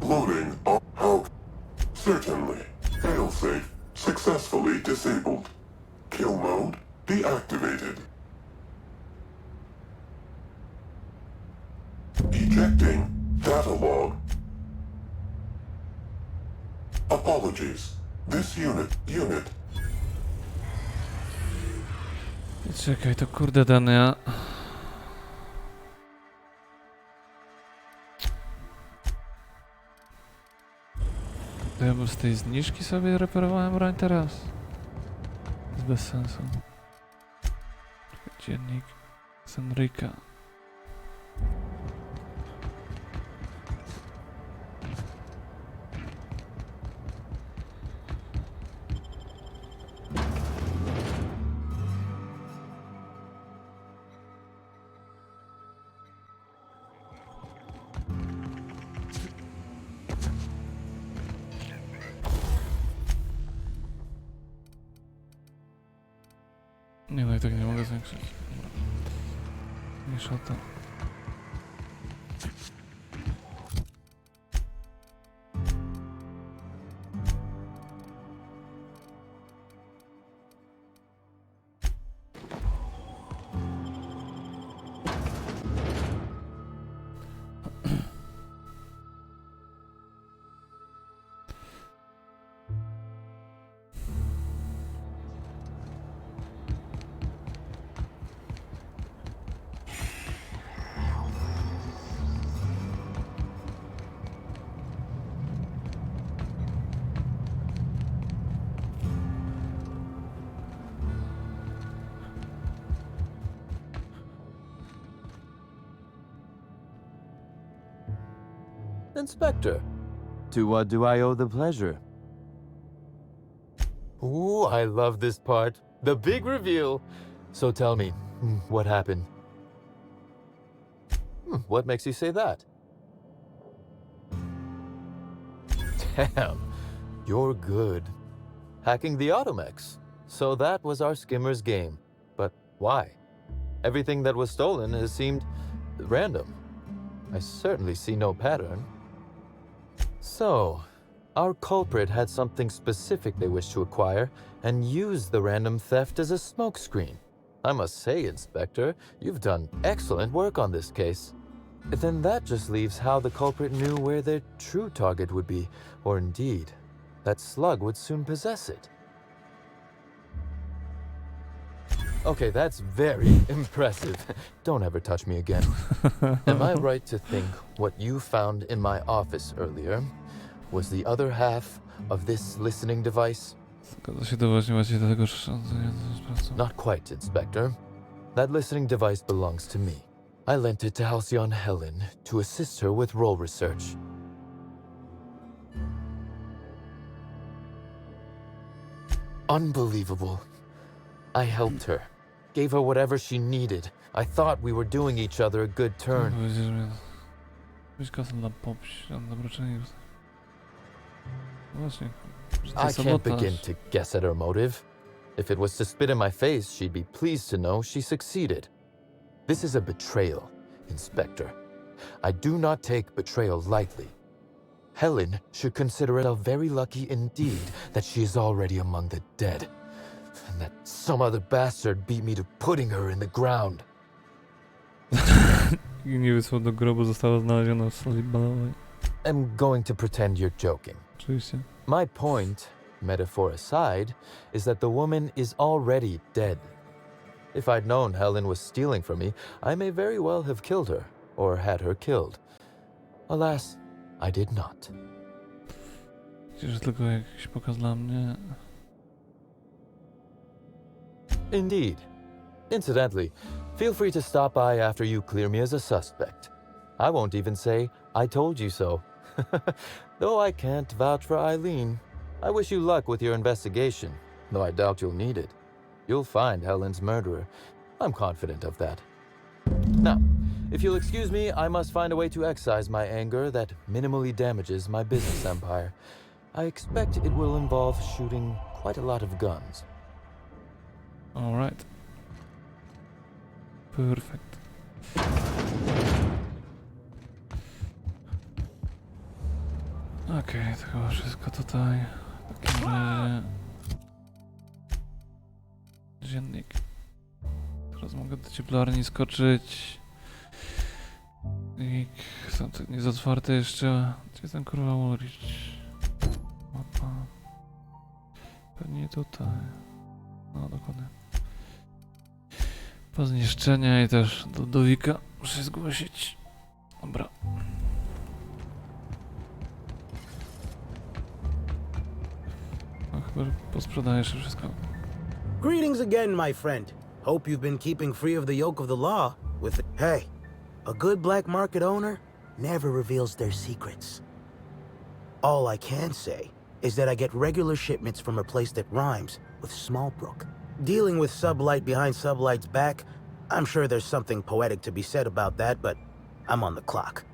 Loading. How? Certainly. Failsafe successfully disabled. Kill mode deactivated. Ejecting data log. Apologies. This unit. Czekaj, to kurde dane. To ja z tej zniżki sobie reperowałem broń teraz. To jest bez sensu. Dziennik z Enryka. Nie no i tak nie mogę zwiększyć. Mniejsza o to. Inspector, to what do I owe the pleasure? Ooh, I love this part. The big reveal. So tell me, what happened? What makes you say that? Damn, you're good. Hacking the Automex. So that was our skimmer's game. But why? Everything that was stolen has seemed random. I certainly see no pattern. So, our culprit had something specific they wished to acquire and used the random theft as a smokescreen. I must say, Inspector, you've done excellent work on this case. Then that just leaves how the culprit knew where their true target would be, or indeed, that Slug would soon possess it. Okay, that's very impressive. Don't ever touch me again. Am I right to think what you found in my office earlier was the other half of this listening device? Zgadza się, to właśnie macie do tego urządzenia. Not quite, Inspector. That listening device belongs to me. I lent it to Halcyon Helen to assist her with role research. Unbelievable. I helped her. Gave her whatever she needed. I thought we were doing each other a good turn. I can't begin to guess at her motive. If it was to spit in my face, she'd be pleased to know she succeeded. This is a betrayal, Inspector. I do not take betrayal lightly. Helen should consider herself very lucky indeed that she is already among the dead. And that some other bastard beat me to putting her in the ground. Nie wysłał do grobu, została znaleziona w soli balowej. I'm going to pretend you're joking. Oczywiście. My point, metaphor aside, is that the woman is already dead. If I'd known Helen was stealing from me, I may very well have killed her, or had her killed. Alas, I did not. Przecież tylko jakiś pokaz dla mnie. Indeed. Incidentally, feel free to stop by after you clear me as a suspect. I won't even say, I told you so. Though I can't vouch for Eileen. I wish you luck with your investigation, though I doubt you'll need it. You'll find Helen's murderer. I'm confident of that. Now, if you'll excuse me, I must find a way to excise my anger that minimally damages my business empire. I expect it will involve shooting quite a lot of guns. All right. Perfect. Okej, to chyba wszystko tutaj. W takim razie... Dziennik. Teraz mogę do cieplarni skoczyć. I są to nie jest otwarte jeszcze. Gdzie ten kurwa Ulrich? Mapa. Pewnie tutaj. No dokładnie. Po zniszczenia i też do Dowika muszę zgłosić. Dobra. No chyba, że posprzedajesz wszystko. Greetings again, my friend. Hope you've been keeping free of the yoke of the law with... Hey, a good black market owner never reveals their secrets. All I can say is that I get regular shipments from a place that rhymes with Smallbrook. Dealing with Sublight behind Sublight's back, I'm sure there's something poetic to be said about that, but I'm on the clock.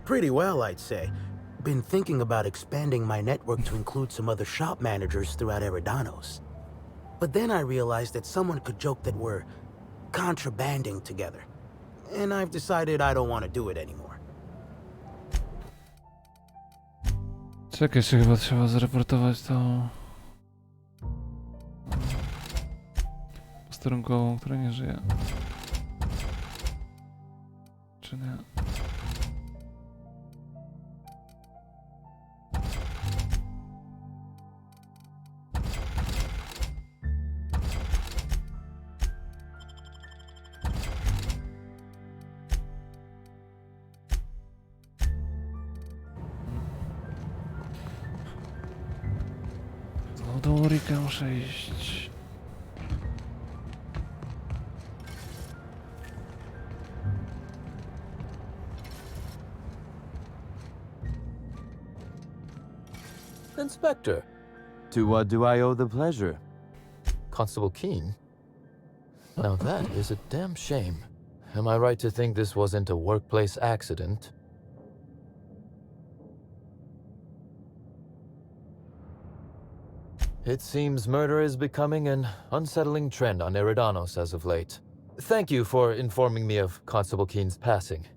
Pretty well, I'd say. Been thinking about expanding my network to include some other shop managers throughout Eridanos. But then I realized that someone could joke that we're contrabanding together. And I've decided I don't want to do it anymore. Czekaj, jeszcze chyba trzeba zreportować tą... posterunkową, która nie żyje. Czy nie? Do Ulrika muszę iść. Inspector, to what do I owe the pleasure? Constable Keene? Now that is a damn shame. Am I right to think this wasn't a workplace accident? It seems murder is becoming an unsettling trend on Eridanos as of late. Thank you for informing me of Constable Keene's passing.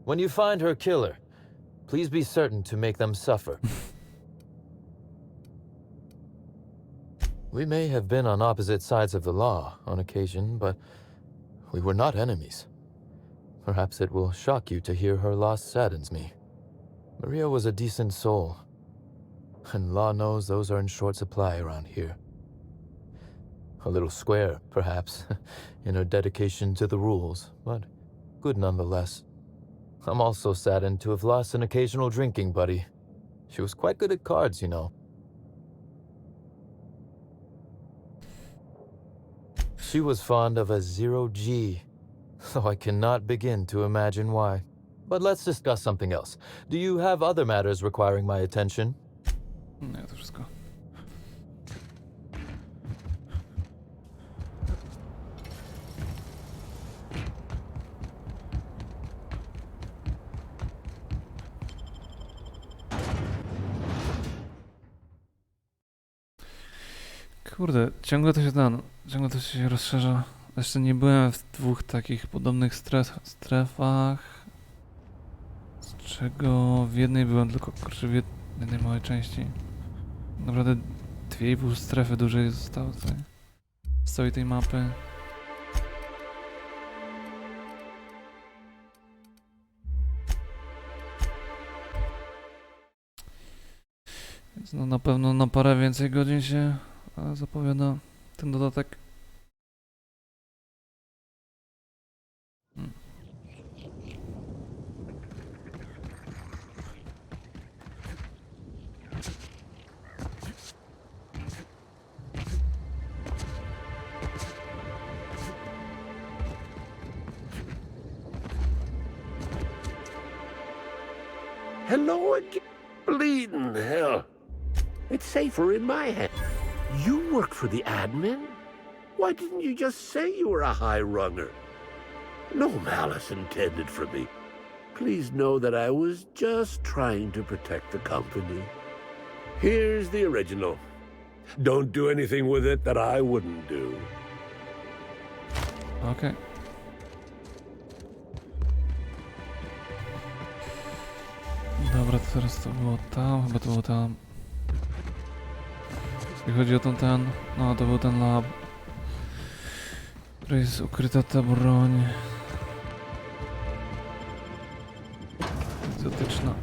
When you find her killer, please be certain to make them suffer. We may have been on opposite sides of the law on occasion, but we were not enemies. Perhaps it will shock you to hear her loss saddens me. Maria was a decent soul, and law knows those are in short supply around here. A little square, perhaps, in her dedication to the rules, but good nonetheless. I'm also saddened to have lost an occasional drinking buddy. She was quite good at cards, you know. She was fond of a 0G, though I cannot begin to imagine why. But let's discuss something else. Do you have other matters requiring my attention? Nie, to wszystko. Kurde, ciągle to się rozszerza. Jeszcze nie byłem w dwóch takich podobnych strefach, z czego w jednej byłem tylko, kurczę, w jednej małej części. Naprawdę 2,5 strefy dłużej zostało tutaj z całej tej mapy. Więc no na pewno na parę więcej godzin się zapowiada ten dodatek. Hello again. Bleeding hell. It's safer in my hand. You work for the admin? Why didn't you just say you were a high runner? No malice intended from me. Please know that I was just trying to protect the company. Here's the original. Don't do anything with it that I wouldn't do. Okej. Dobra. Dobra, to teraz to było tam, chyba to było tam. Jeśli chodzi o ten, no to był ten lab, w którym jest ukryta ta broń. Egzotyczna.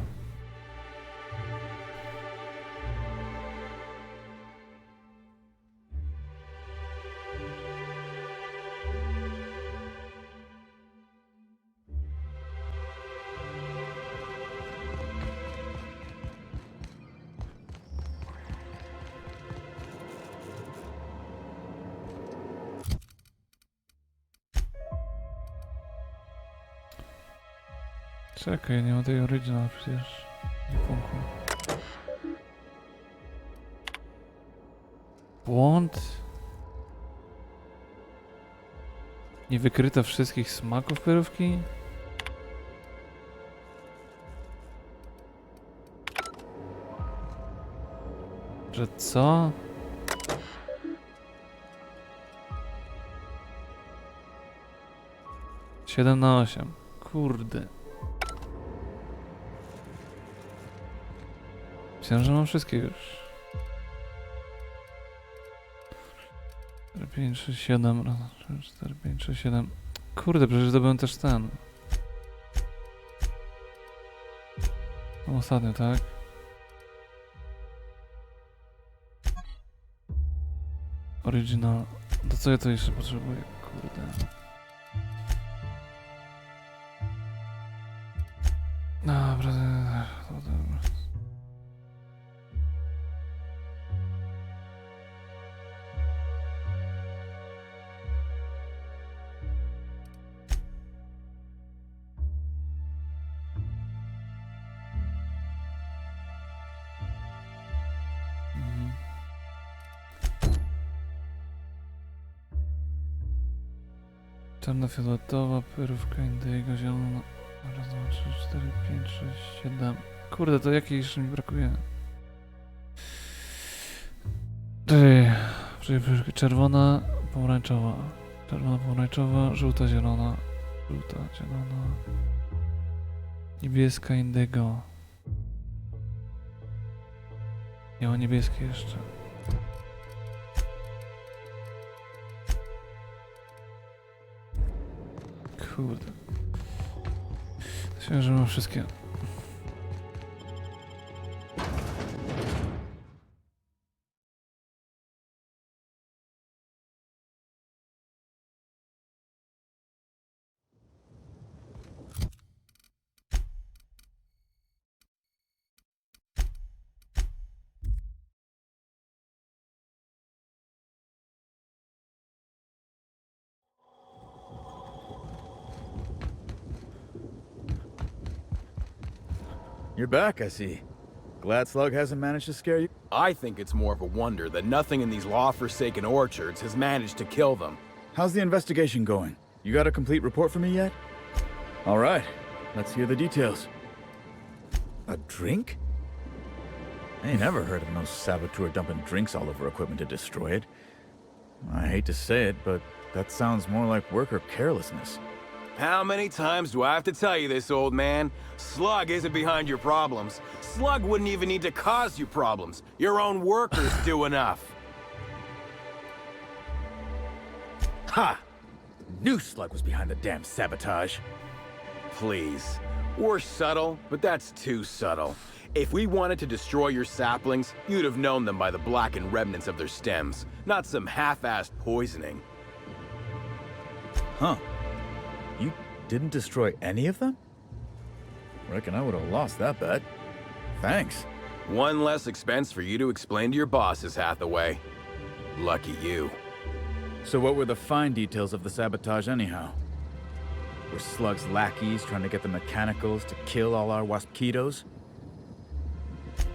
Czekaj, nie ma tej original przecież. Nie pomknę. Błąd? Nie wykryto wszystkich smaków pyrówki? Że co? Siedem na 8. Kurde. Myślałem, że mam wszystkie już. 4, 5, 6, 7. 4, 5, 6, 7. Kurde, przecież zdobyłem też ten. No ostatnio, tak? Original. To co ja to jeszcze potrzebuję? Kurde. Dobra, dobra. Czarno-fioletowa, pyrówka, indygo, zielona. Raz, dwa, 3, 4, 5, 6, 7. Kurde, to jakiej jeszcze mi brakuje? Czyli czerwona, pomarańczowa. Czerwona, pomarańczowa, żółta, zielona. Żółta, zielona. Niebieska, indygo. Nie ma niebieskiej jeszcze. Kurde. Myślałem, że mam wszystkie. You're back, I see. Glad Slug hasn't managed to scare you? I think it's more of a wonder that nothing in these law-forsaken orchards has managed to kill them. How's the investigation going? You got a complete report for me yet? All right, let's hear the details. A drink? I ain't never heard of no saboteur dumping drinks all over equipment to destroy it. I hate to say it, but that sounds more like worker carelessness. How many times do I have to tell you this, old man? Slug isn't behind your problems. Slug wouldn't even need to cause you problems. Your own workers do enough. Ha! Knew Slug was behind the damn sabotage. Please. We're subtle, but that's too subtle. If we wanted to destroy your saplings, you'd have known them by the blackened remnants of their stems, not some half-assed poisoning. Huh. You didn't destroy any of them? Reckon I would have lost that bet. Thanks. One less expense for you to explain to your bosses, Hathaway. Lucky you. So what were the fine details of the sabotage anyhow? Were Slug's lackeys trying to get the mechanicals to kill all our waspitos?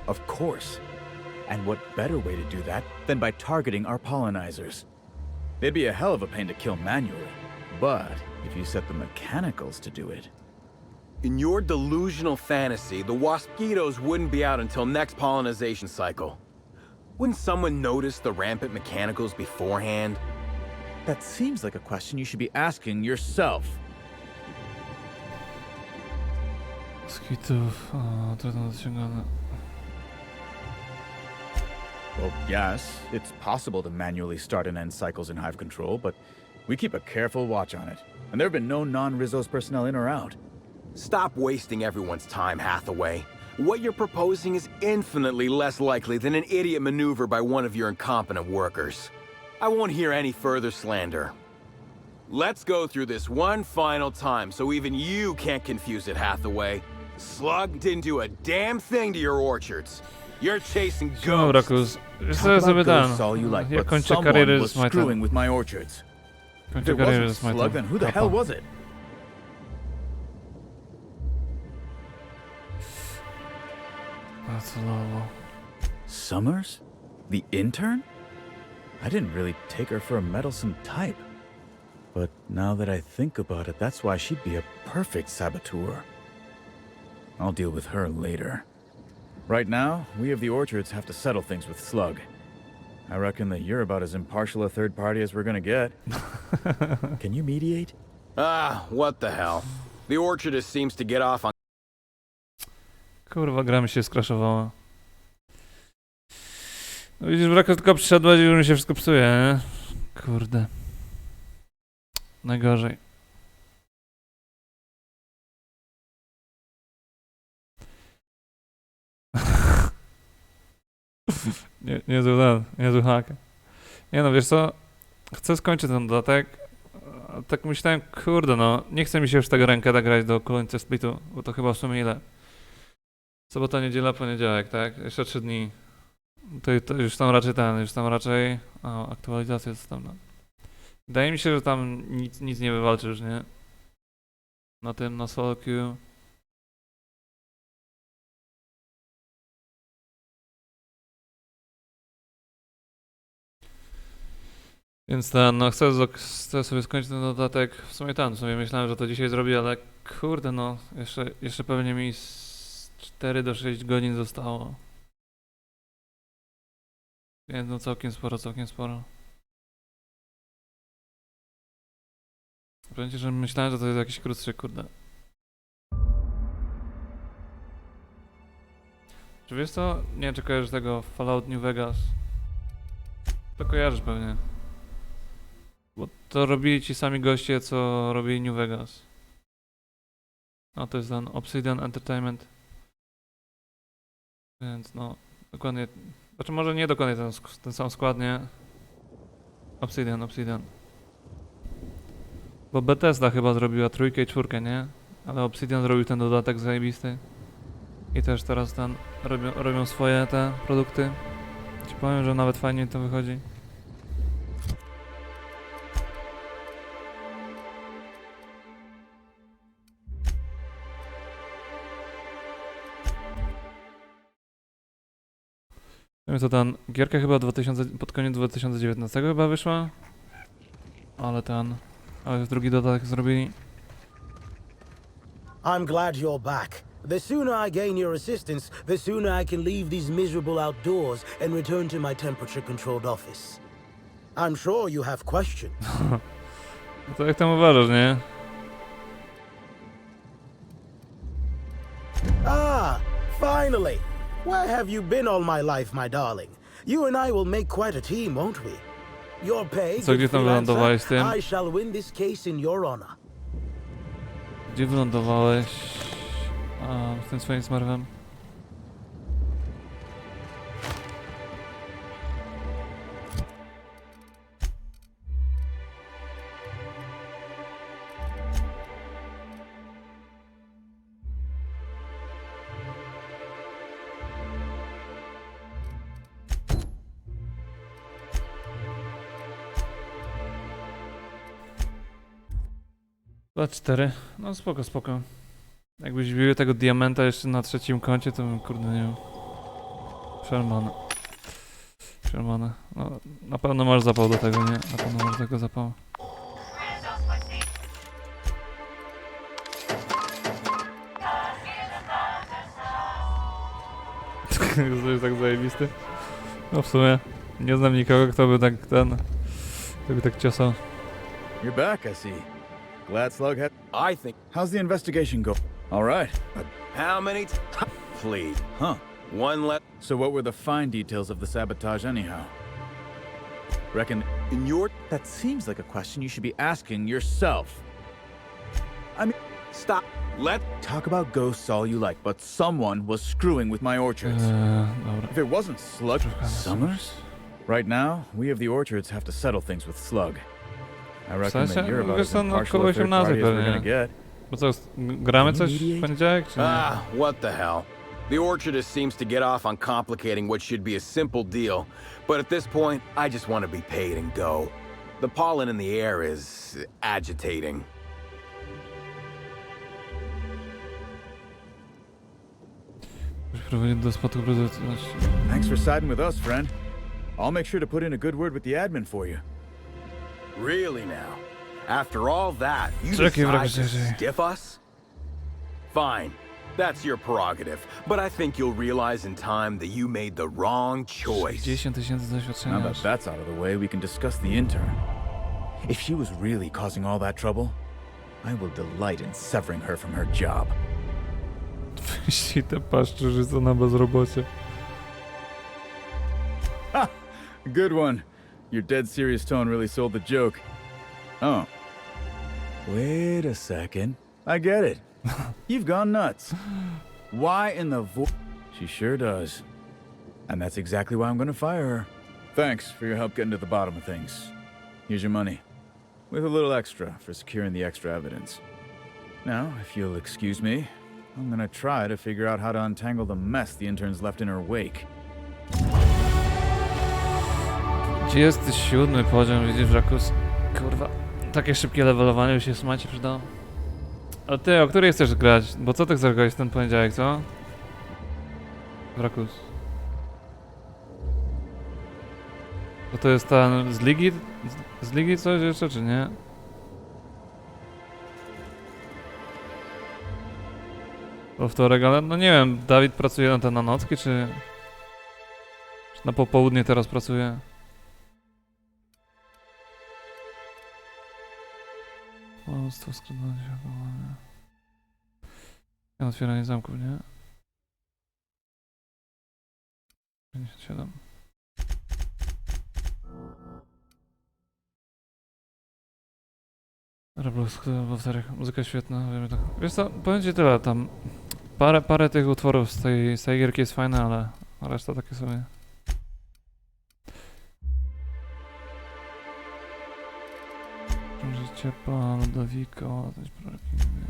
Of course. And what better way to do that than by targeting our pollinizers? They'd be a hell of a pain to kill manually. But if you set the mechanicals to do it... In your delusional fantasy, the waspitos wouldn't be out until next pollinization cycle. Wouldn't someone notice the rampant mechanicals beforehand? That seems like a question you should be asking yourself. Z kitów, o, trudno dosięgane. Well, yes, it's possible to manually start and end cycles in Hive control, but we keep a careful watch on it. And there have been no non-Rizzo's personnel in or out. Stop wasting everyone's time, Hathaway. What you're proposing is infinitely less likely than an idiot maneuver by one of your incompetent workers. I won't hear any further slander. Let's go through this one final time so even you can't confuse it, Hathaway. Slug didn't do a damn thing to your orchards. You're chasing Dobra, ghosts. Kuz. Wiesz co, Talk ja about sobie ghosts dam. all you like, Ja but kończę someone karierę was z Smite'em. screwing with my orchards. If Kończę it karierę wasn't z Smite'em. Slug, then who the Kapa. hell was it? A co nowo? Summers? The intern? I didn't really take her for a meddlesome type. But now that I think about it, that's why she'd be a perfect saboteur. I'll deal with her later. Right now, we of the orchards have to settle things with Slug. I reckon that you're about as impartial a third party as we're gonna get. Can you mediate? Ah, what the hell. The orchardist seems to get off on Kurwa, gra mi się skraszowała. No widzisz, Brako, tylko przyszedłeś i już mi się wszystko psuje, nie? Kurde. Najgorzej. Niezły hak. Nie no, wiesz co? Chcę skończyć ten dodatek. A tak myślałem, kurde no, nie chce mi się już tego rękę grać do końca splitu, bo to chyba w sumie ile? Sobota, niedziela, poniedziałek, tak? Jeszcze 3 dni. To już tam raczej O, aktualizacja jest tam. No. Wydaje mi się, że tam nic nie wywalczysz, nie? Na tym, na solo queue. Więc no chcę sobie skończyć ten dodatek. W sumie myślałem, że to dzisiaj zrobię, ale kurde no, jeszcze pewnie mi z 4 do 6 godzin zostało. Więc no całkiem sporo. Powiem ci, że myślałem, że to jest jakiś krótszy, kurde. Czy wiesz co? Nie wiem, czy kojarzysz tego Fallout New Vegas. To kojarzysz pewnie. Bo to robili ci sami goście, co robili New Vegas. A to jest ten Obsidian Entertainment. Więc no, dokładnie. Znaczy może nie dokładnie ten sam skład, nie? Obsidian. Bo Bethesda chyba zrobiła 3 i 4, nie? Ale Obsidian zrobił ten dodatek zajebisty. I też teraz robią swoje te produkty. Ci powiem, że nawet fajnie to wychodzi. To ten gierka chyba pod koniec 2019 chyba wyszła. Ale drugi dodatek zrobili. I'm glad you're back. The sooner I gain your assistance, the sooner I can leave these miserable outdoors and return to my temperature-controlled office. I'm sure you have questions. To jak tam uważasz, nie? Ah, finally! Where have you been all my life, my darling? You and I will make quite a team, won't we? Your pay, Co, gdzie tam wylądowałeś z tym? I shall win this case in your honor. Gdzie wylądowałeś z tym swoim smarwem? Dwa 4. No spoko. Jakbyś wbił tego diamenta jeszcze na 3. koncie, to bym kurde nie wiem. Przermane. No, na pewno masz zapał do tego, nie? Na pewno masz tego zapał. To jest tak zajebisty. No w sumie nie znam nikogo, kto by tak ciosał. You're back, I see. Glad Slug had... I think How's the investigation go? All right, but How many Please. Huh. One left. So what were the fine details of the sabotage anyhow? Reckon In your... that seems like a question you should be asking yourself. I mean, Stop. Let... talk about ghosts all you like, but someone was screwing with my orchards. Dobra. If it wasn't Slug... Summers? Right now, we of the orchards have to settle things with Slug. I reckon sensie? that you're about Wiesz as co, no, impartial koło a third 18 party as we're pewnie. gonna get. Bo co, gramy coś w poniedziałek, czy nie? What the hell? The orchardist seems to get off on complicating what should be a simple deal, but at this point, I just want to be paid and go. The pollen in the air is agitating. Prowadzić do spadku produktywności. Thanks for siding with us, friend. I'll make sure to put in a good word with the admin for you. Really now? After all that, you Czekaj, decide to wracaj. stiff us? Fine. That's your prerogative, but I think you'll realize in time that you made the wrong choice. 10 tysięcy Now doświadczenia. that that's out of the way, we can discuss the intern. If she was really causing all that trouble, I will delight in severing her from her job. Wyścig te paszczurzyca na bezrobocie. Good one. Your dead serious tone really sold the joke. Oh. Wait a second. I get it. You've gone nuts. Why in the She sure does. And that's exactly why I'm gonna fire her. Thanks for your help getting to the bottom of things. Here's your money. With a little extra for securing the extra evidence. Now, if you'll excuse me, I'm gonna try to figure out how to untangle the mess the intern's left in her wake. 27 poziom, widzisz, Rakus? Kurwa, takie szybkie levelowanie już się smacie przydało. A ty, o której chcesz grać? Bo co ty chcesz grać w ten poniedziałek, co? Rakus. Bo to jest ten z ligi? Z ligi coś jeszcze, czy nie? Po wtorek, ale no nie wiem, Dawid pracuje na nocki, czy na popołudnie teraz pracuje? Kłamstwo, skradanie się, chowanie. Otwieranie zamków, nie? 57. Roblox, powtarzam, muzyka świetna, wiemy tak. Wiesz co, powiem ci tyle, tam parę tych utworów z tej gierki jest fajne, ale reszta takie sobie. Życie pana Ludowika, ładać prorokiny.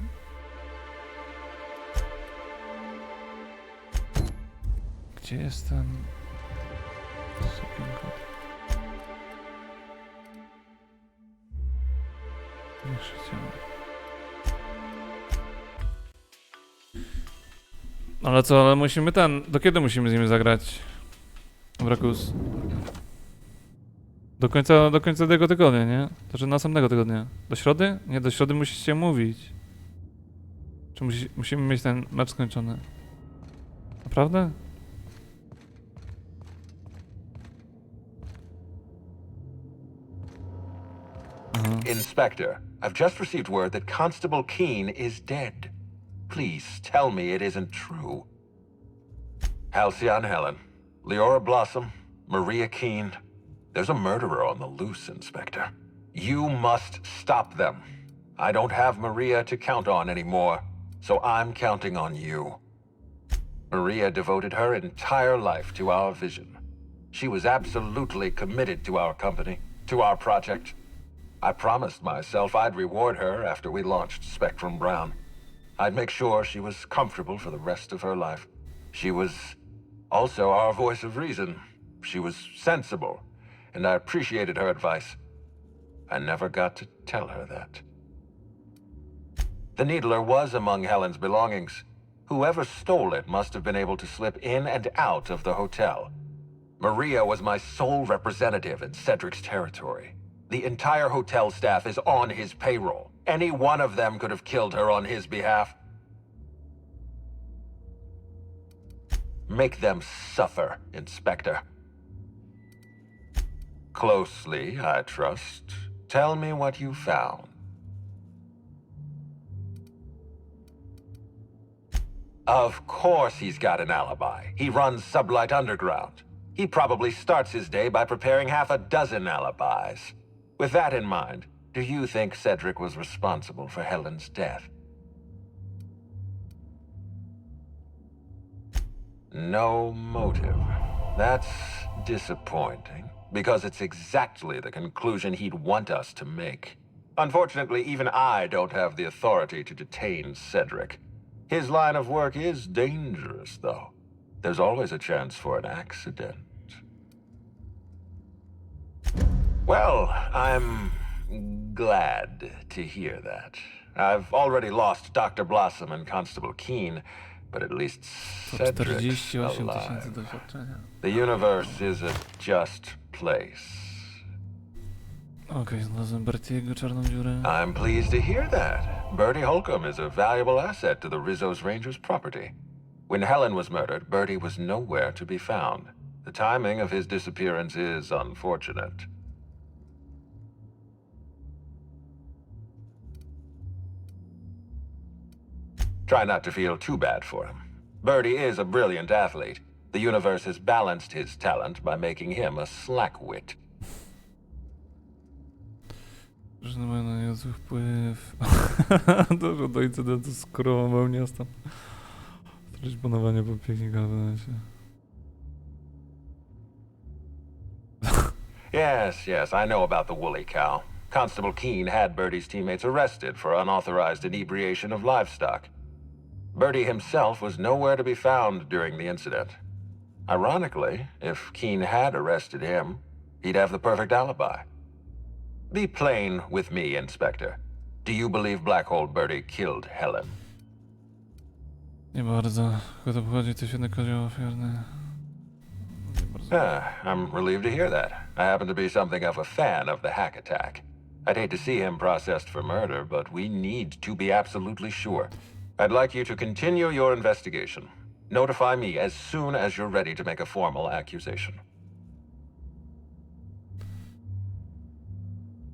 Gdzie jest ten sukienko? Jeszcze ciało. Ale co, ale musimy do kiedy musimy z nimi zagrać? Brakus. Do końca tego tygodnia, nie? Znaczy następnego tygodnia. Do środy? Nie, do środy musicie mówić. Czy musimy mieć ten mecz skończony? Naprawdę? Inspector, I've just received word that Constable Keene is dead. Please tell me it isn't true. Halcyon Helen, Leora Blossom, Maria Keene. There's a murderer on the loose, Inspector. You must stop them. I don't have Maria to count on anymore, so I'm counting on you. Maria devoted her entire life to our vision. She was absolutely committed to our company, to our project. I promised myself I'd reward her after we launched Spectrum Brown. I'd make sure she was comfortable for the rest of her life. She was also our voice of reason. She was sensible, and I appreciated her advice. I never got to tell her that. The Needler was among Helen's belongings. Whoever stole it must have been able to slip in and out of the hotel. Maria was my sole representative in Cedric's territory. The entire hotel staff is on his payroll. Any one of them could have killed her on his behalf. Make them suffer, Inspector. Closely, I trust. Tell me what you found. Of course he's got an alibi. He runs Sublight Underground. He probably starts his day by preparing half a dozen alibis. With that in mind, do you think Cedric was responsible for Helen's death? No motive. That's disappointing, because it's exactly the conclusion he'd want us to make. Unfortunately, even I don't have the authority to detain Cedric. His line of work is dangerous, though. There's always a chance for an accident. Well, I'm glad to hear that. I've already lost Dr. Blossom and Constable Keene, but at least To Cedric's 48 000 alive. doświadczenia. The universe is a just place. Okej, znalazłem Bertiego czarną dziurę. I'm pleased to hear that. Bertie Holcomb is a valuable asset to the Rizzo's Rangers property. When Helen was murdered, Bertie was nowhere to be found. The timing of his disappearance is unfortunate. Try not to feel too bad for him. Bertie is a brilliant athlete. The universe has balanced his talent by making him a slackwit. Że mają na niego zły wpływ. Doszło do incydentu z krową wełniastą. Treść panowania po pięknie galwanacie. Yes, I know about the woolly cow. Constable Keene had Bertie's teammates arrested for unauthorized inebriation of livestock. Bertie himself was nowhere to be found during the incident. Ironically, if Keene had arrested him, he'd have the perfect alibi. Be plain with me, Inspector. Do you believe Black Hole Bertie killed Helen? Nie bardzo. Chyba to pochodzi coś jedno kozioł ofiarny. Nie bardzo. I'm relieved to hear that. I happen to be something of a fan of the hack attack. I'd hate to see him processed for murder, but we need to be absolutely sure. I'd like you to continue your investigation. Notify me as soon as you're ready to make a formal accusation.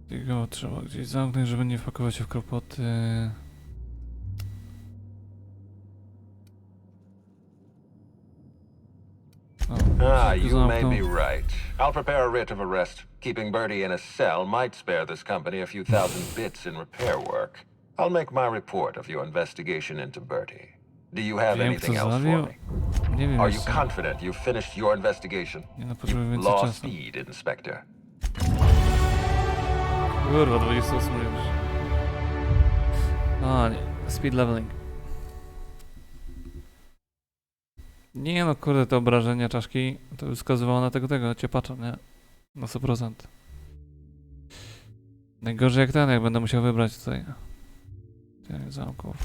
Jego trzeba gdzieś zamknąć, żeby nie wpakować się w kłopoty. You may be right. I'll prepare a writ of arrest. Keeping Bertie in a cell might spare this company a few thousand bits in repair work. I'll make my report of your investigation into Bertie. Do you have anything else for me? Nie wiem, Are you jeszcze. confident you've finished your investigation? Nie no, potrzebuję You've więcej lost czasu. speed, Inspector. Kurwa, 28 już. A, nie. Speed leveling. Nie no, kurde, te obrażenia czaszki to już wskazywało na tego ciepacza, nie? Na 100%. Najgorzej jak ten, jak będę musiał wybrać tutaj. Tych zamków.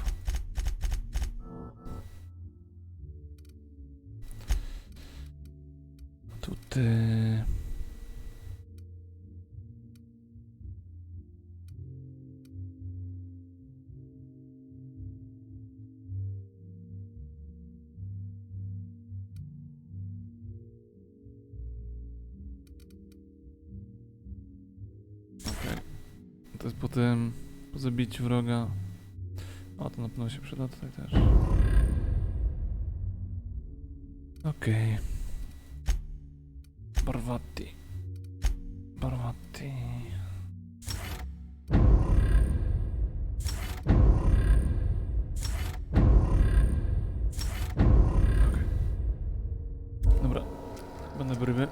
Tutaj. To jest po tym, po zabiciu wroga. O, to na pewno się przyda tutaj też. Okej. Barwati. Barwati. Okej. Dobra. Będę w ryby.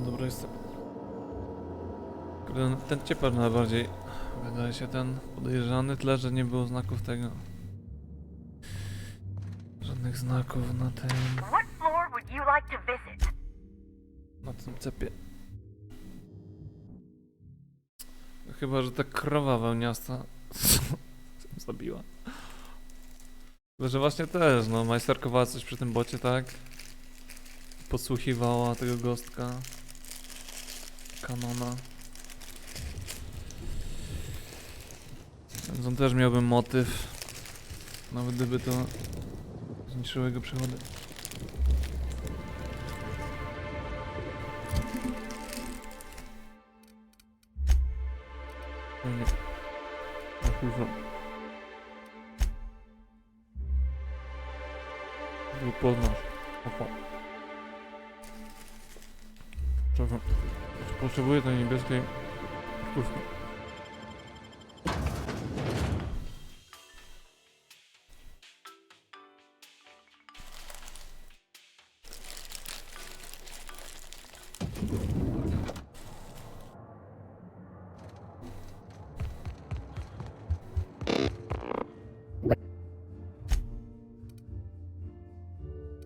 dobra jest. Ten ciepar najbardziej wydaje się ten podejrzany, tyle że nie było znaków tego. Żadnych znaków na tym. What floor would you like to visit? Na tym cepie. Chyba, że ta krowa wełniasta zabiła. Chyba, że właśnie też, no, majsterkowała coś przy tym bocie, tak? Podsłuchiwała tego gostka. Kanona. Więc on też miałby motyw. Nawet gdyby to zniszczyło jego przychody. Nie. O kurwa. Nie poznasz. Opa. Czekam. Potrzebuję tej niebieskiej kurski.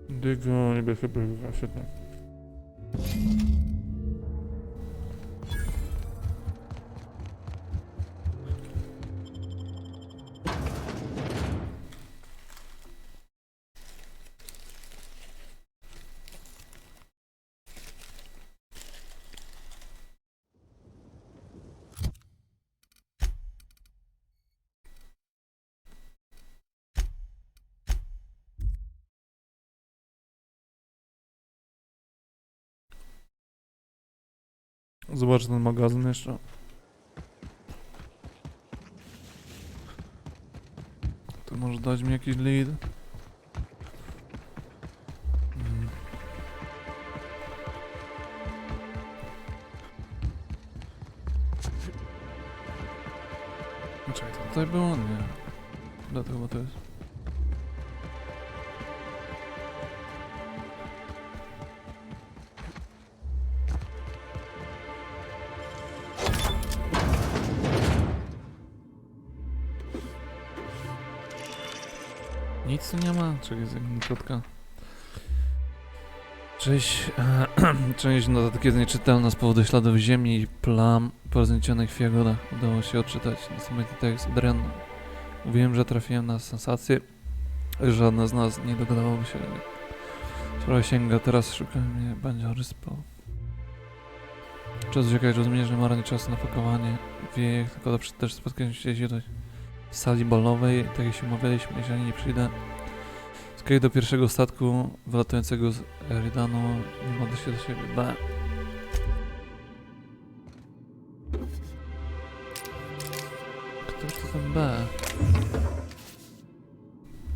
Dygo, niebieskie brygła, świetnie. Zobacz ten magazyn jeszcze. To może dać mi jakiś lead. Czekaj, to tutaj było? Nie. Dlatego chyba to jest. Nic tu nie ma? Czekaj, jest jakaś kotka. Część notatek jest nieczytelna z powodu śladów ziemi i plam po rozniesionych jagodach. Udało się odczytać niesamowity tekst od Ren. Mówiłem, że trafiłem na sensację. Żadna z nas nie dogadałoby się. Sprawa sięga, teraz szukam mnie bandziory spał. Czas uciekać, rozumiesz, że marnie czas na pakowanie. Wie, jak tylko też spotkałem się tutaj w sali balowej, tak jak się umawialiśmy, jeżeli nie przyjdę. Skaj do pierwszego statku wylatującego z Eridano, nie mogę się do siebie. B. Kto to ten B?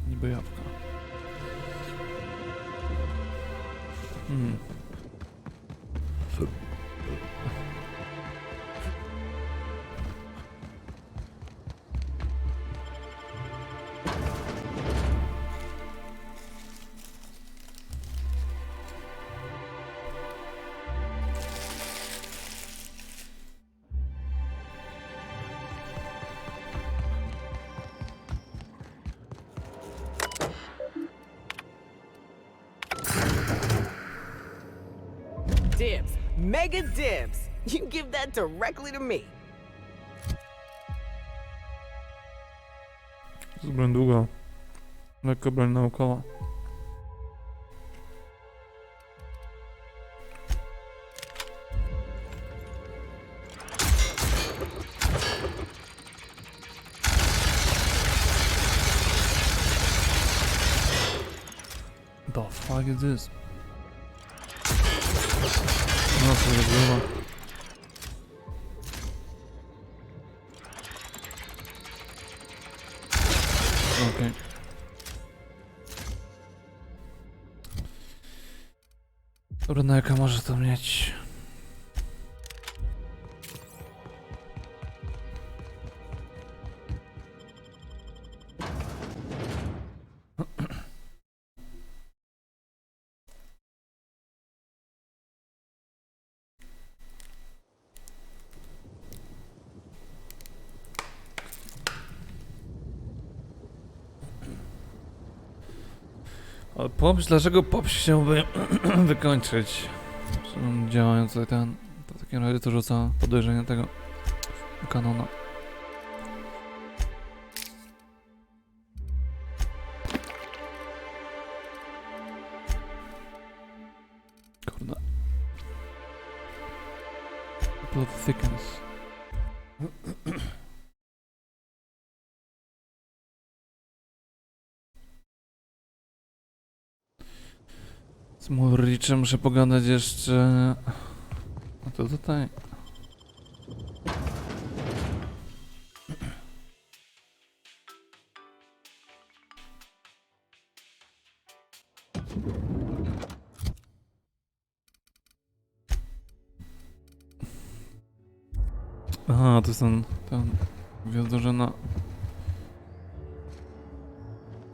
Niby jabłka. Dibs. Mega dibs. You give that directly to me. Z broń długa. Lekko broń naokoło. The fuck is this? No co zrobiła? Okej. Dobra, na jaka może to mieć? Ale pomyśl, dlaczego pop się chciałby wykończyć. Działając tutaj ten... To w takim razie to rzuca podejrzenie tego kanona. Kurde. Plot thickens. Z Mulriczem muszę pogadać jeszcze... A to tutaj... Aha, to jest ten wiadorzena.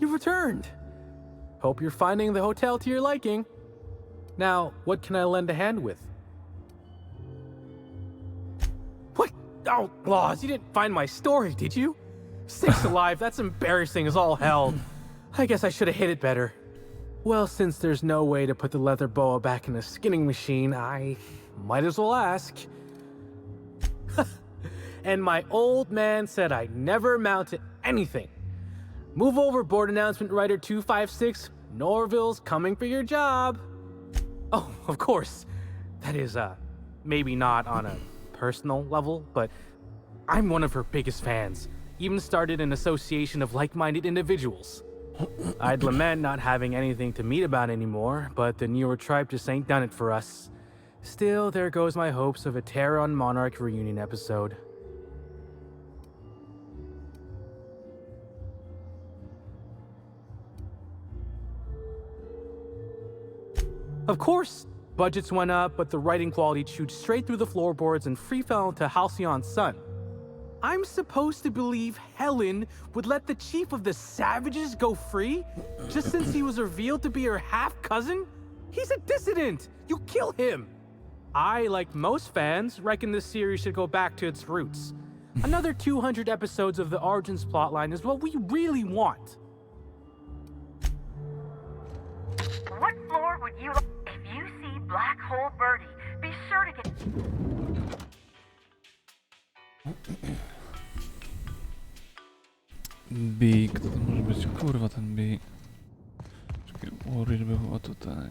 You've returned. Hope you're finding the hotel to your liking. Now, what can I lend a hand with? What? Oh, Laws, you didn't find my story, did you? Six alive, that's embarrassing as all hell. I guess I should have hid it better. Well, since there's no way to put the leather boa back in the skinning machine, I might as well ask. And my old man said I never amount to anything. Move over, board announcement writer 256. Norville's coming for your job. Oh, of course. That is, maybe not on a personal level, but I'm one of her biggest fans. Even started an association of like-minded individuals. I'd lament not having anything to meet about anymore, but the newer tribe just ain't done it for us. Still, there goes my hopes of a Terra on Monarch reunion episode. Of course, budgets went up, but the writing quality chewed straight through the floorboards and free fell into Halcyon's son. I'm supposed to believe Helen would let the chief of the savages go free just since he was revealed to be her half-cousin? He's a dissident! You kill him! I, like most fans, reckon this series should go back to its roots. Another 200 episodes of the Origins plotline is what we really want. What floor would you like? If you see Black Hole Birdie, be sure to get... B, kto to może być? Kurwa, ten B. Czekaj, Warrior był chyba tutaj.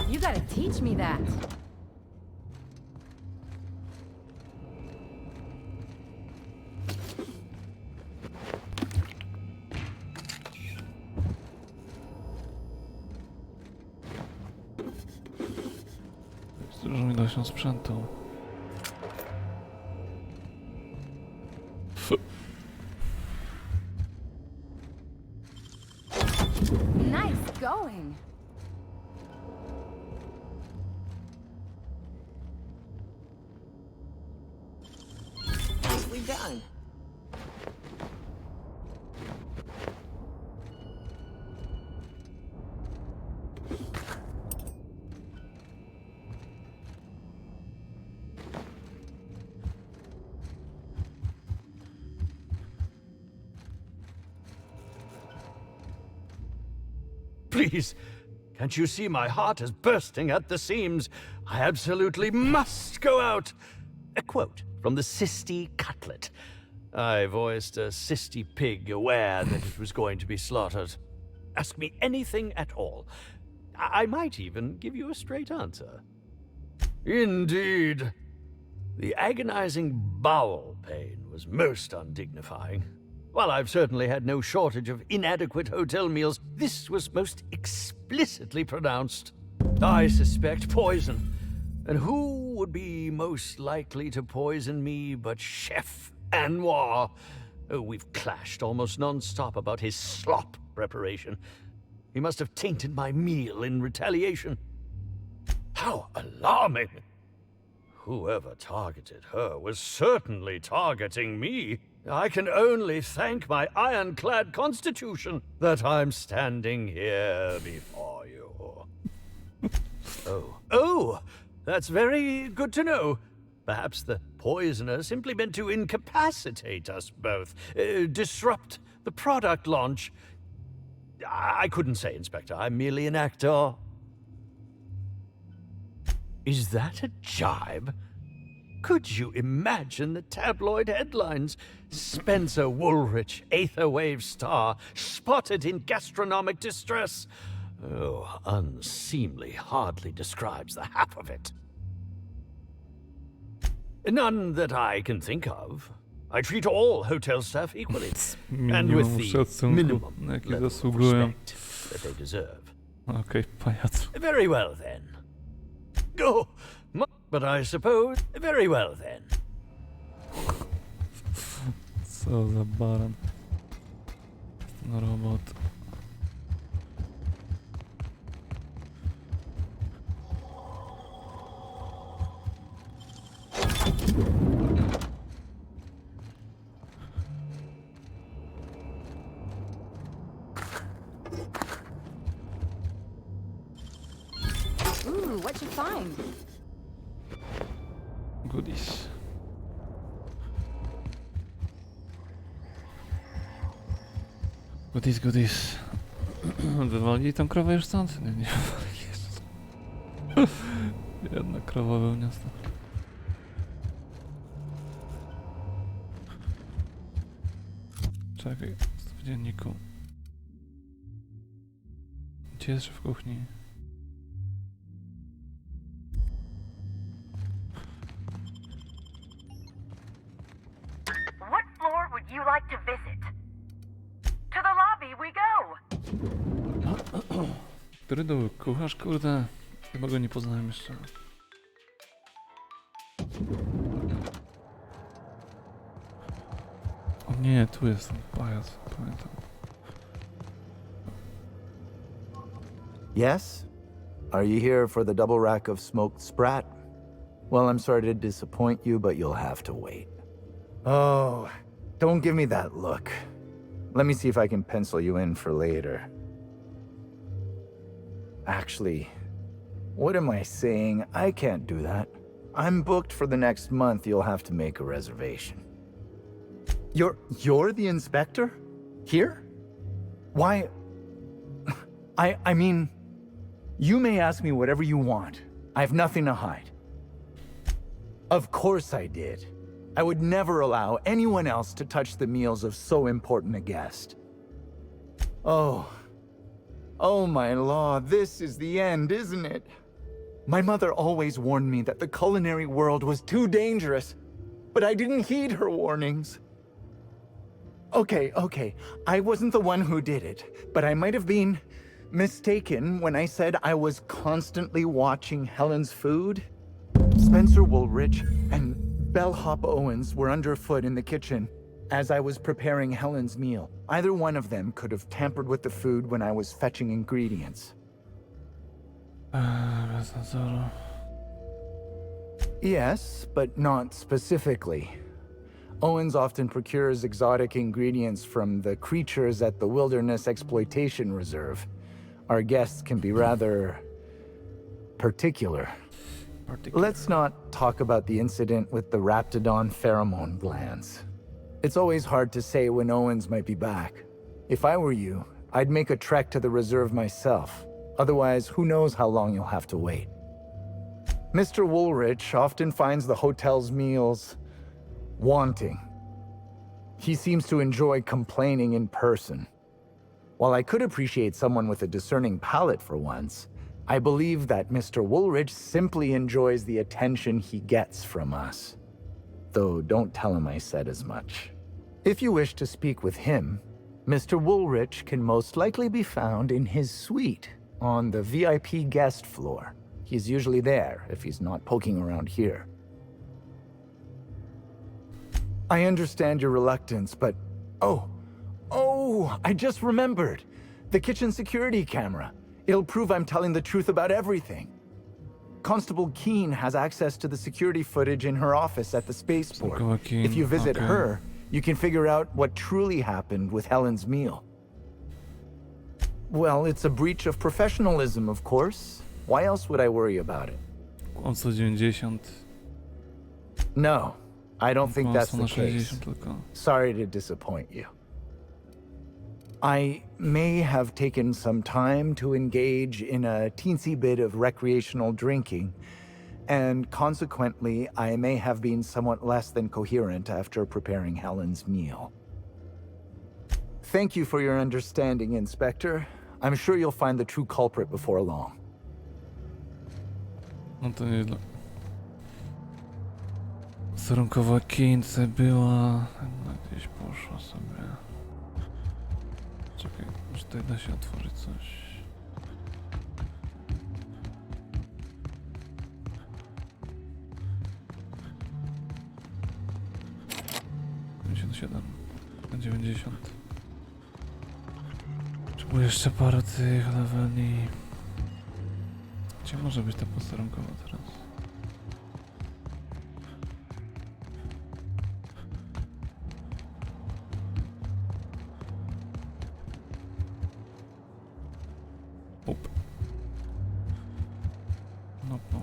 You gotta teach me that. Dużo mi da się sprzętu. Nice going. Nicely done. Please, can't you see my heart is bursting at the seams? I absolutely must go out. A quote from the Sisty Cutlet. I voiced a Sisty pig aware that it was going to be slaughtered. Ask me anything at all. I might even give you a straight answer. Indeed. The agonizing bowel pain was most undignifying. While I've certainly had no shortage of inadequate hotel meals, this was most explicitly pronounced. I suspect poison. And who would be most likely to poison me but Chef Anwar? Oh, we've clashed almost non-stop about his slop preparation. He must have tainted my meal in retaliation. How alarming! Whoever targeted her was certainly targeting me. I can only thank my ironclad constitution that I'm standing here before you. Oh, That's very good to know. Perhaps the poisoner simply meant to incapacitate us both, disrupt the product launch. I couldn't say, Inspector. I'm merely an actor. Is that a jibe? Could you imagine the tabloid headlines? Spencer Woolrich, Aetherwave star, spotted in gastronomic distress. Oh, unseemly hardly describes the half of it. None that I can think of. I treat all hotel staff equally, and with the minimum level of respect that they deserve. Okej, pajac. Very well then. Oh, but I suppose. Very well then. Co za baran. Ten robot. Ooh, what'd you find? Goodies. Goodies, goodies. Wywalili tą krowę już stąd? Nie, nie wywalili. Jezus. Jedna krowa wyniosła. Czekaj, w dzienniku. Gdzie jest w kuchni? What floor would you like to visit? To the lobby we go! Który to był kucharz? Kurde, chyba go nie poznałem jeszcze. O nie, tu jest ten pajac, pamiętam. Yes? Are you here for the double rack of smoked sprat? Well, I'm sorry to disappoint you, but you'll have to wait. Oh, don't give me that look. Let me see if I can pencil you in for later. Actually, what am I saying? I can't do that. I'm booked for the next month. You'll have to make a reservation. You're the inspector? Here? Why? I mean, you may ask me whatever you want. I have nothing to hide. Of course I did. I would never allow anyone else to touch the meals of so important a guest. Oh my law, this is the end, isn't it? My mother always warned me that the culinary world was too dangerous, but I didn't heed her warnings. Okay, I wasn't the one who did it, but I might have been mistaken when I said I was constantly watching Helen's food. Spencer Woolrich and Bellhop Owens were underfoot in the kitchen as I was preparing Helen's meal. Either one of them could have tampered with the food when I was fetching ingredients. Yes, but not specifically. Owens often procures exotic ingredients from the creatures at the Wilderness Exploitation Reserve. Our guests can be rather particular. Let's not talk about the incident with the Raptidon pheromone glands. It's always hard to say when Owens might be back. If I were you, I'd make a trek to the reserve myself. Otherwise, who knows how long you'll have to wait. Mr. Woolrich often finds the hotel's meals wanting. He seems to enjoy complaining in person. While I could appreciate someone with a discerning palate for once, I believe that Mr. Woolrich simply enjoys the attention he gets from us. Though don't tell him I said as much. If you wish to speak with him, Mr. Woolrich can most likely be found in his suite on the VIP guest floor. He's usually there if he's not poking around here. I understand your reluctance, but... Oh, I just remembered. The kitchen security camera. It'll prove I'm telling the truth about everything. Constable Keene has access to the security footage in her office at the spaceport. If you visit her, you can figure out what truly happened with Helen's meal. Well, it's a breach of professionalism, of course. Why else would I worry about it? kłamstwo 90. No, I don't think that's Kłamstwo na the case. 60 tylko. Sorry to disappoint you. I may have taken some time to engage in a teensy bit of recreational drinking, and consequently, I may have been somewhat less than coherent after preparing Helen's meal. Thank you for your understanding, Inspector. I'm sure you'll find the true culprit before long. No to nieźle. Sterunkowa Kińce była... Gdzieś poszła sobie. Czekaj, czy tutaj da się otworzyć coś? Na 90. Potrzebuję jeszcze parę tych leveli. Gdzie może być ta posterunkowa teraz? Up. No, no.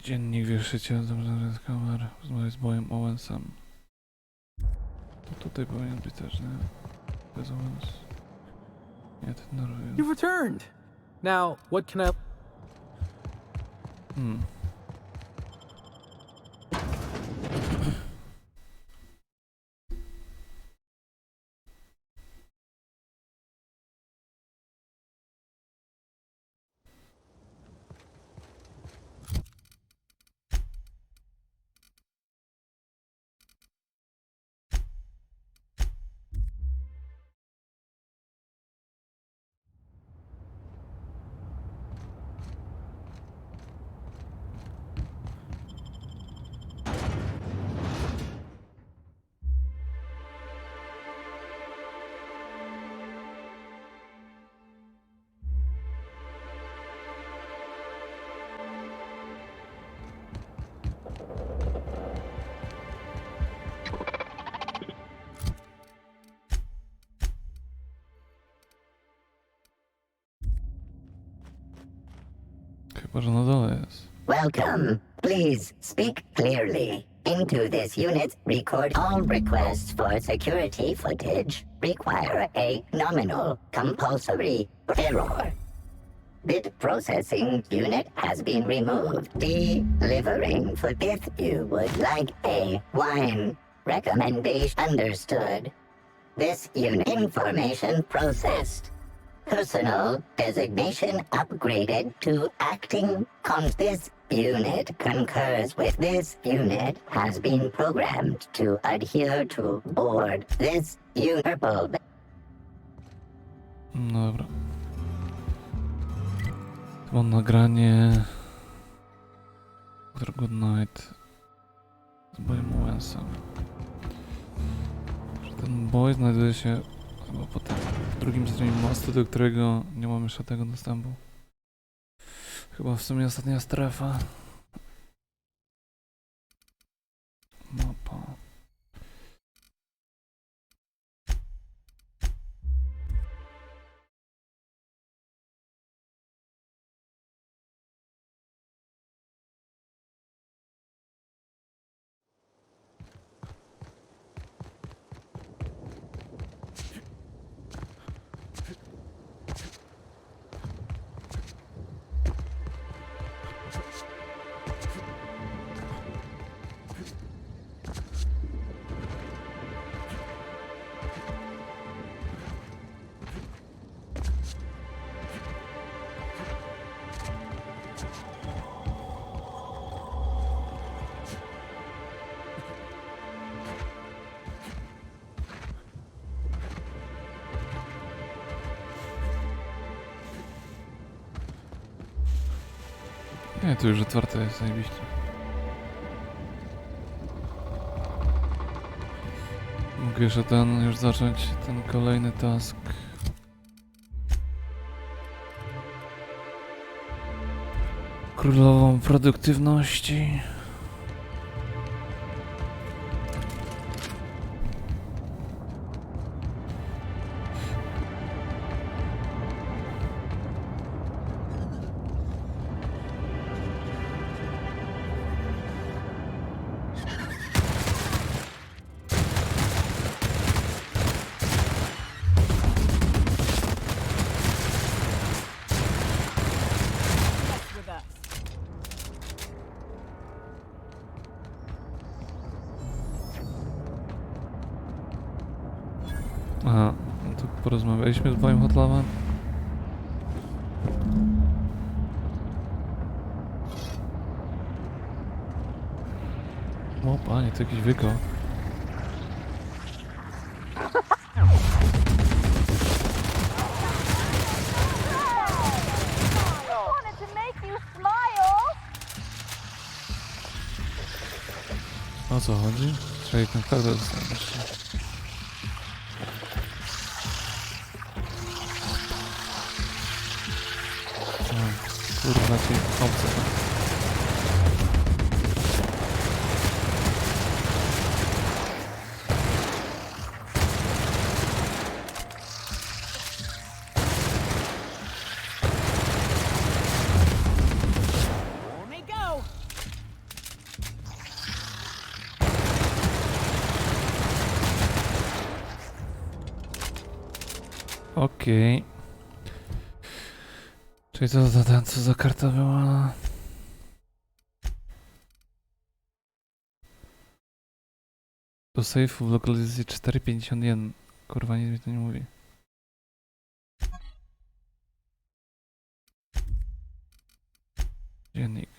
Dziennik wierszyciel, dobrze, kamer, rozmawiać z Bojem Owensem. To tutaj powinien być też, nie? Bez Owens. Nie, ten Norway. You've returned! Now, what can I... Chyba, że na dole jest. Welcome. Please speak clearly. Into this unit, record all requests for security footage. Require a nominal compulsory error. Bit processing unit has been removed. Delivering food. If you would like a wine recommendation, understood. This unit information processed. Personal designation upgraded to acting This unit concurs with this unit has been programmed to adhere to board this purple. No dobra. To mam nagranie Good Night z Boyem Owensem. Ten boy znajduje się chyba po tym drugim stronie mostu, do którego nie mam jeszcze tego dostępu. Chyba w sumie ostatnia strefa. Mapa. Nie, to już otwarte jest, zajebiście. Mogę jeszcze już zacząć ten kolejny task. Królową produktywności. Aha, no to porozmawialiśmy z moim hotlowem. O panie, to jakiś wykop. O co chodzi? Trzeba jak naprawdę dostaniesz. Kurwa, ci obce. Okej. Czyli co za karta była? Do sejfu w lokalizacji 451. Kurwa, nic mi to nie mówi. Dziennik.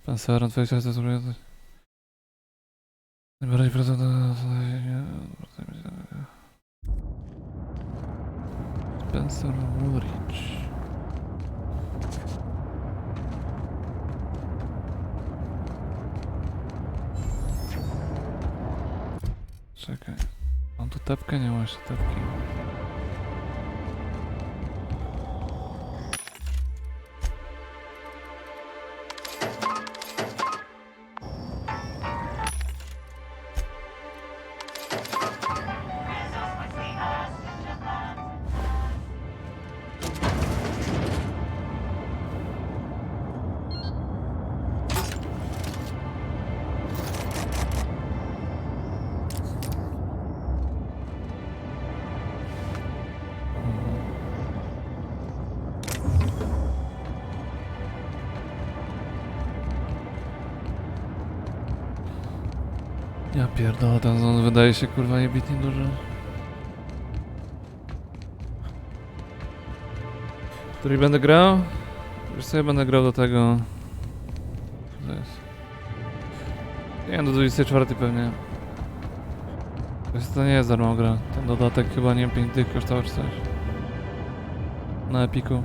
Pan Severan, 20 lat zrobił. Najbardziej prawdopodobne. Spencer Woolridge. Czekaj. Mam tu tepkę? Nie ma jeszcze tepki. Ja pierdolę, ten zon wydaje się kurwa jebitnie duży. Który będę grał? Wiesz co, ja będę grał do tego... Co to jest? Nie wiem, do 24 pewnie. To nie jest darmo gra. Ten dodatek chyba nie wiem, 5 dych kosztował czy coś. Na Epiku.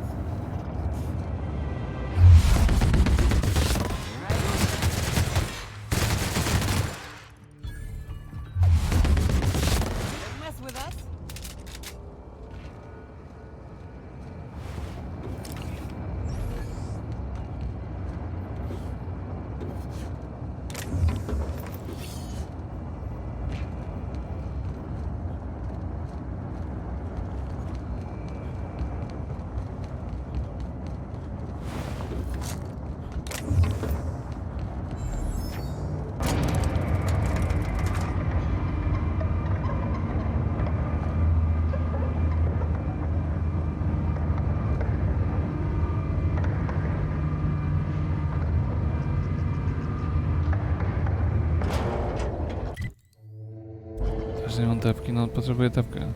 Nie mam tepki, no potrzebuję tepkę.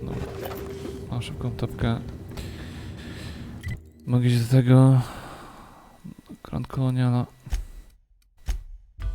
No, mam szybką tepkę. Mogę iść do tego... Grand Coloniala.